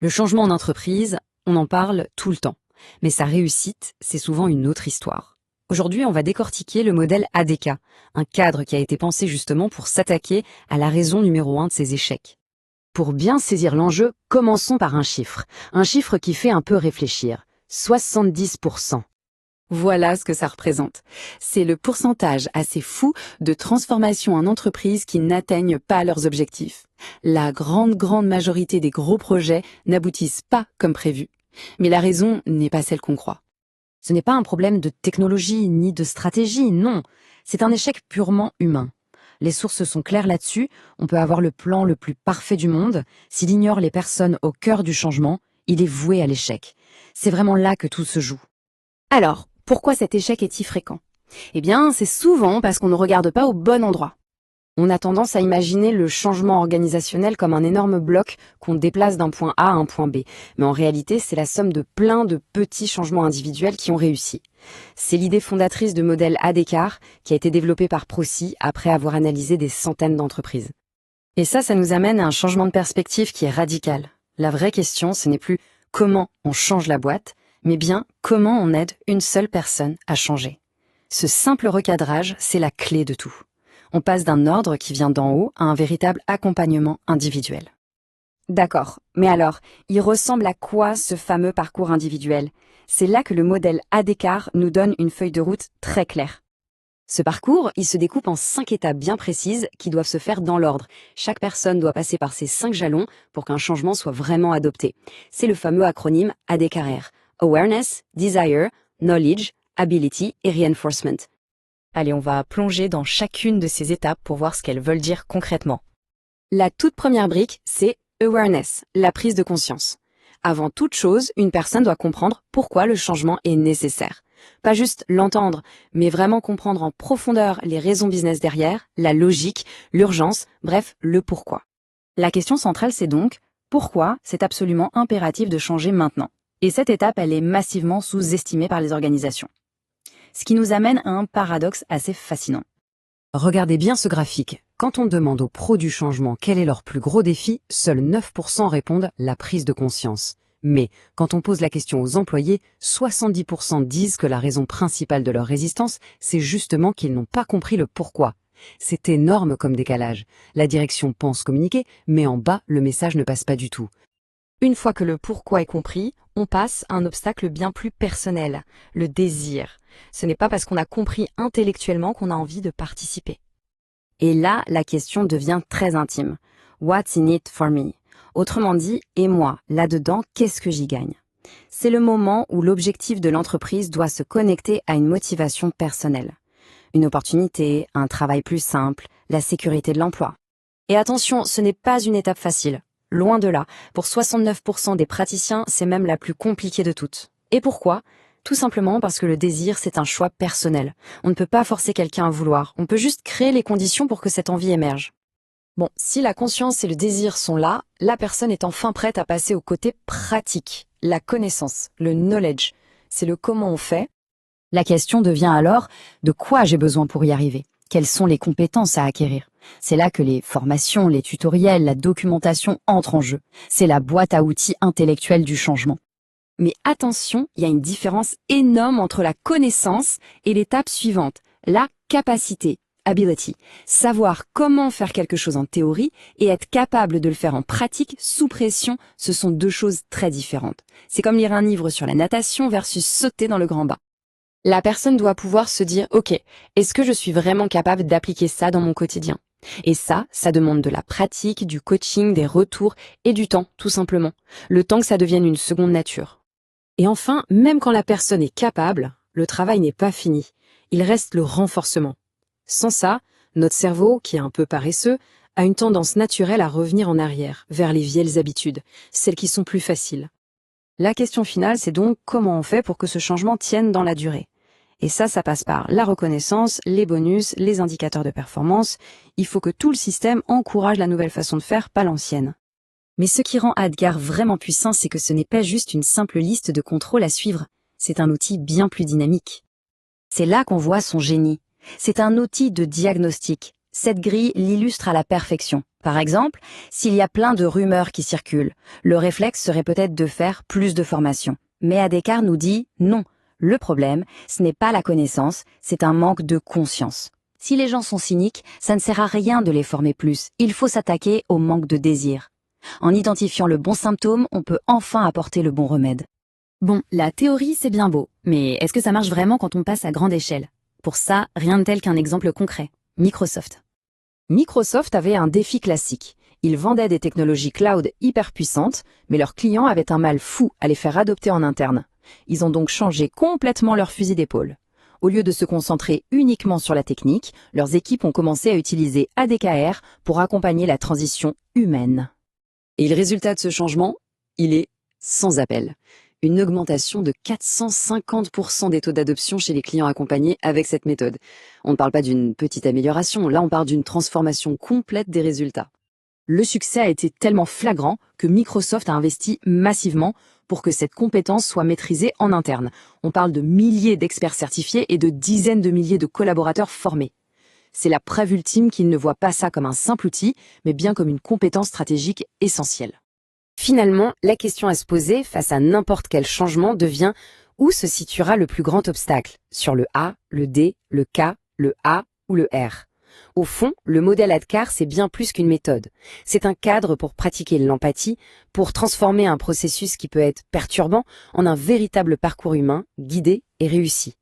Le changement en entreprise, on en parle tout le temps. Mais sa réussite, c'est souvent une autre histoire. Aujourd'hui, on va décortiquer le modèle ADK, un cadre qui a été pensé justement pour s'attaquer à la raison numéro 1 de ses échecs. Pour bien saisir l'enjeu, commençons par un chiffre qui fait un peu réfléchir, 70%. Voilà ce que ça représente. C'est le pourcentage assez fou de transformations en entreprise qui n'atteignent pas leurs objectifs. La grande majorité des gros projets n'aboutissent pas comme prévu. Mais la raison n'est pas celle qu'on croit. Ce n'est pas un problème de technologie ni de stratégie, non. C'est un échec purement humain. Les sources sont claires là-dessus, on peut avoir le plan le plus parfait du monde. S'il ignore les personnes au cœur du changement, il est voué à l'échec. C'est vraiment là que tout se joue. Alors, pourquoi cet échec est si fréquent? Eh bien, c'est souvent parce qu'on ne regarde pas au bon endroit. On a tendance à imaginer le changement organisationnel comme un énorme bloc qu'on déplace d'un point A à un point B. Mais en réalité, c'est la somme de plein de petits changements individuels qui ont réussi. C'est l'idée fondatrice de modèle ADKAR qui a été développée par Prosci après avoir analysé des centaines d'entreprises. Et ça nous amène à un changement de perspective qui est radical. La vraie question, ce n'est plus comment on change la boîte, mais bien comment on aide une seule personne à changer. Ce simple recadrage, c'est la clé de tout. On passe d'un ordre qui vient d'en haut à un véritable accompagnement individuel. D'accord, mais alors, il ressemble à quoi ce fameux parcours individuel? C'est là que le modèle ADKAR nous donne une feuille de route très claire. Ce parcours, il se découpe en 5 étapes bien précises qui doivent se faire dans l'ordre. Chaque personne doit passer par ces 5 jalons pour qu'un changement soit vraiment adopté. C'est le fameux acronyme ADKAR. Awareness, Desire, Knowledge, Ability et Reinforcement. Allez, on va plonger dans chacune de ces étapes pour voir ce qu'elles veulent dire concrètement. La toute première brique, c'est Awareness, la prise de conscience. Avant toute chose, une personne doit comprendre pourquoi le changement est nécessaire. Pas juste l'entendre, mais vraiment comprendre en profondeur les raisons business derrière, la logique, l'urgence, bref, le pourquoi. La question centrale, c'est donc, pourquoi c'est absolument impératif de changer maintenant? Et cette étape, elle est massivement sous-estimée par les organisations. Ce qui nous amène à un paradoxe assez fascinant. Regardez bien ce graphique. Quand on demande aux pros du changement quel est leur plus gros défi, seuls 9% répondent la prise de conscience. Mais quand on pose la question aux employés, 70% disent que la raison principale de leur résistance, c'est justement qu'ils n'ont pas compris le pourquoi. C'est énorme comme décalage. La direction pense communiquer, mais en bas, le message ne passe pas du tout. Une fois que le pourquoi est compris, on passe à un obstacle bien plus personnel, le désir. Ce n'est pas parce qu'on a compris intellectuellement qu'on a envie de participer. Et là, la question devient très intime. What's in it for me? Autrement dit, et moi, là-dedans, qu'est-ce que j'y gagne? C'est le moment où l'objectif de l'entreprise doit se connecter à une motivation personnelle. Une opportunité, un travail plus simple, la sécurité de l'emploi. Et attention, ce n'est pas une étape facile. Loin de là, pour 69% des praticiens, c'est même la plus compliquée de toutes. Et pourquoi? Tout simplement parce que le désir, c'est un choix personnel. On ne peut pas forcer quelqu'un à vouloir, on peut juste créer les conditions pour que cette envie émerge. Bon, si la conscience et le désir sont là, la personne est enfin prête à passer au côté pratique, la connaissance, le knowledge. C'est le comment on fait. La question devient alors, de quoi j'ai besoin pour y arriver? Quelles sont les compétences à acquérir? C'est là que les formations, les tutoriels, la documentation entrent en jeu. C'est la boîte à outils intellectuelle du changement. Mais attention, il y a une différence énorme entre la connaissance et l'étape suivante, la capacité, ability. Savoir comment faire quelque chose en théorie et être capable de le faire en pratique sous pression, ce sont deux choses très différentes. C'est comme lire un livre sur la natation versus sauter dans le grand bain. La personne doit pouvoir se dire « Ok, est-ce que je suis vraiment capable d'appliquer ça dans mon quotidien ?» Et ça demande de la pratique, du coaching, des retours et du temps, tout simplement. Le temps que ça devienne une seconde nature. Et enfin, même quand la personne est capable, le travail n'est pas fini. Il reste le renforcement. Sans ça, notre cerveau, qui est un peu paresseux, a une tendance naturelle à revenir en arrière, vers les vieilles habitudes, celles qui sont plus faciles. La question finale, c'est donc comment on fait pour que ce changement tienne dans la durée. Et ça passe par la reconnaissance, les bonus, les indicateurs de performance. Il faut que tout le système encourage la nouvelle façon de faire, pas l'ancienne. Mais ce qui rend ADKAR vraiment puissant, c'est que ce n'est pas juste une simple liste de contrôles à suivre. C'est un outil bien plus dynamique. C'est là qu'on voit son génie. C'est un outil de diagnostic. Cette grille l'illustre à la perfection. Par exemple, s'il y a plein de rumeurs qui circulent, le réflexe serait peut-être de faire plus de formation. Mais Adhikar nous dit non. Le problème, ce n'est pas la connaissance, c'est un manque de conscience. Si les gens sont cyniques, ça ne sert à rien de les former plus. Il faut s'attaquer au manque de désir. En identifiant le bon symptôme, on peut enfin apporter le bon remède. Bon, la théorie, c'est bien beau, mais est-ce que ça marche vraiment quand on passe à grande échelle? Pour ça, rien de tel qu'un exemple concret. Microsoft. Microsoft avait un défi classique. Ils vendaient des technologies cloud hyper puissantes, mais leurs clients avaient un mal fou à les faire adopter en interne. Ils ont donc changé complètement leur fusil d'épaule. Au lieu de se concentrer uniquement sur la technique, leurs équipes ont commencé à utiliser ADKR pour accompagner la transition humaine. Et le résultat de ce changement, il est sans appel. Une augmentation de 450% des taux d'adoption chez les clients accompagnés avec cette méthode. On ne parle pas d'une petite amélioration, là on parle d'une transformation complète des résultats. Le succès a été tellement flagrant que Microsoft a investi massivement pour que cette compétence soit maîtrisée en interne. On parle de milliers d'experts certifiés et de dizaines de milliers de collaborateurs formés. C'est la preuve ultime qu'ils ne voient pas ça comme un simple outil, mais bien comme une compétence stratégique essentielle. Finalement, la question à se poser face à n'importe quel changement devient où se situera le plus grand obstacle? Sur le A, le D, le K, le A ou le R? Au fond, le modèle ADKAR, c'est bien plus qu'une méthode. C'est un cadre pour pratiquer l'empathie, pour transformer un processus qui peut être perturbant en un véritable parcours humain, guidé et réussi.